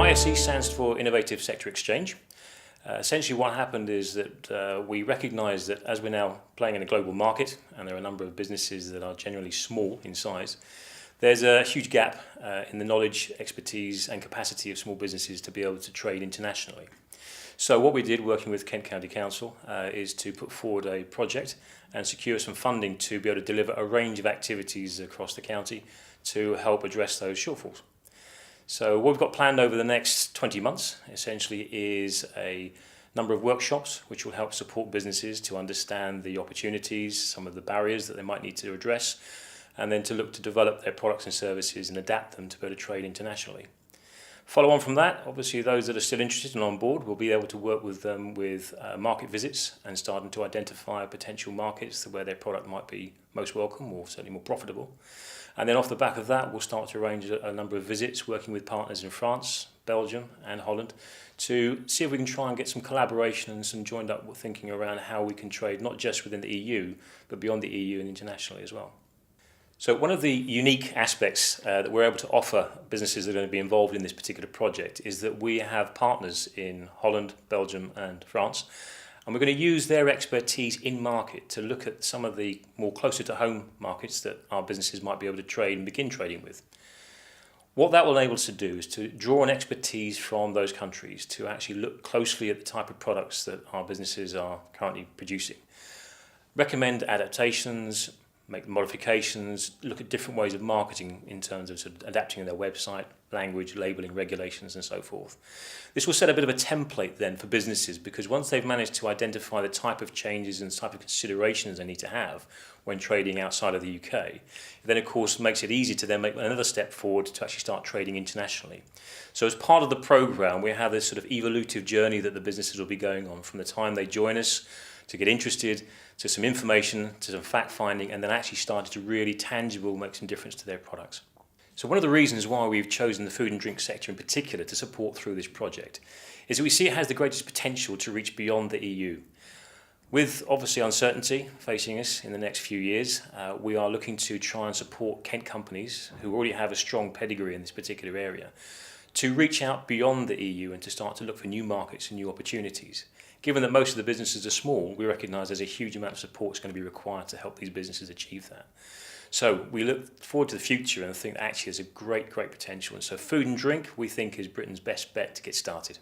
ISE stands for Innovative Sector Exchange. Essentially what happened is that we recognise that as we're now playing in a global market, and there are a number of businesses that are generally small in size, there's a huge gap in the knowledge, expertise and capacity of small businesses to be able to trade internationally. So what we did, working with Kent County Council, is to put forward a project and secure some funding to be able to deliver a range of activities across the county to help address those shortfalls. So what we've got planned over the next 20 months essentially is a number of workshops which will help support businesses to understand the opportunities, some of the barriers that they might need to address, and then to look to develop their products and services and adapt them to be able to trade internationally. Follow on from that, obviously those that are still interested and on board will be able to work with them with market visits and starting to identify potential markets where their product might be most welcome or certainly more profitable. And then off the back of that, we'll start to arrange a number of visits working with partners in France, Belgium and Holland to see if we can try and get some collaboration and some joined up thinking around how we can trade not just within the EU, but beyond the EU and internationally as well. So one of the unique aspects that we're able to offer businesses that are going to be involved in this particular project is that we have partners in Holland, Belgium and France, and we're going to use their expertise in market to look at some of the more closer to home markets that our businesses might be able to trade and begin trading with. What that will enable us to do is to draw on expertise from those countries to actually look closely at the type of products that our businesses are currently producing. Recommend adaptations, make modifications, look at different ways of marketing in terms of, adapting their website, language, labelling, regulations and so forth. This will set a bit of a template then for businesses, because once they've managed to identify the type of changes and type of considerations they need to have when trading outside of the UK, it then of course makes it easy to then make another step forward to actually start trading internationally. So as part of the programme we have this sort of evolutive journey that the businesses will be going on from the time they join us to get interested, to some information, to some fact finding, and then actually starting to really tangible make some difference to their products. So one of the reasons why we've chosen the food and drink sector in particular to support through this project is that we see it has the greatest potential to reach beyond the EU. With obviously uncertainty facing us in the next few years, we are looking to try and support Kent companies who already have a strong pedigree in this particular area to reach out beyond the EU and to start to look for new markets and new opportunities. Given that most of the businesses are small, we recognise there's a huge amount of support that's going to be required to help these businesses achieve that. So we look forward to the future and think that actually there's a great potential. And so food and drink, we think, is Britain's best bet to get started.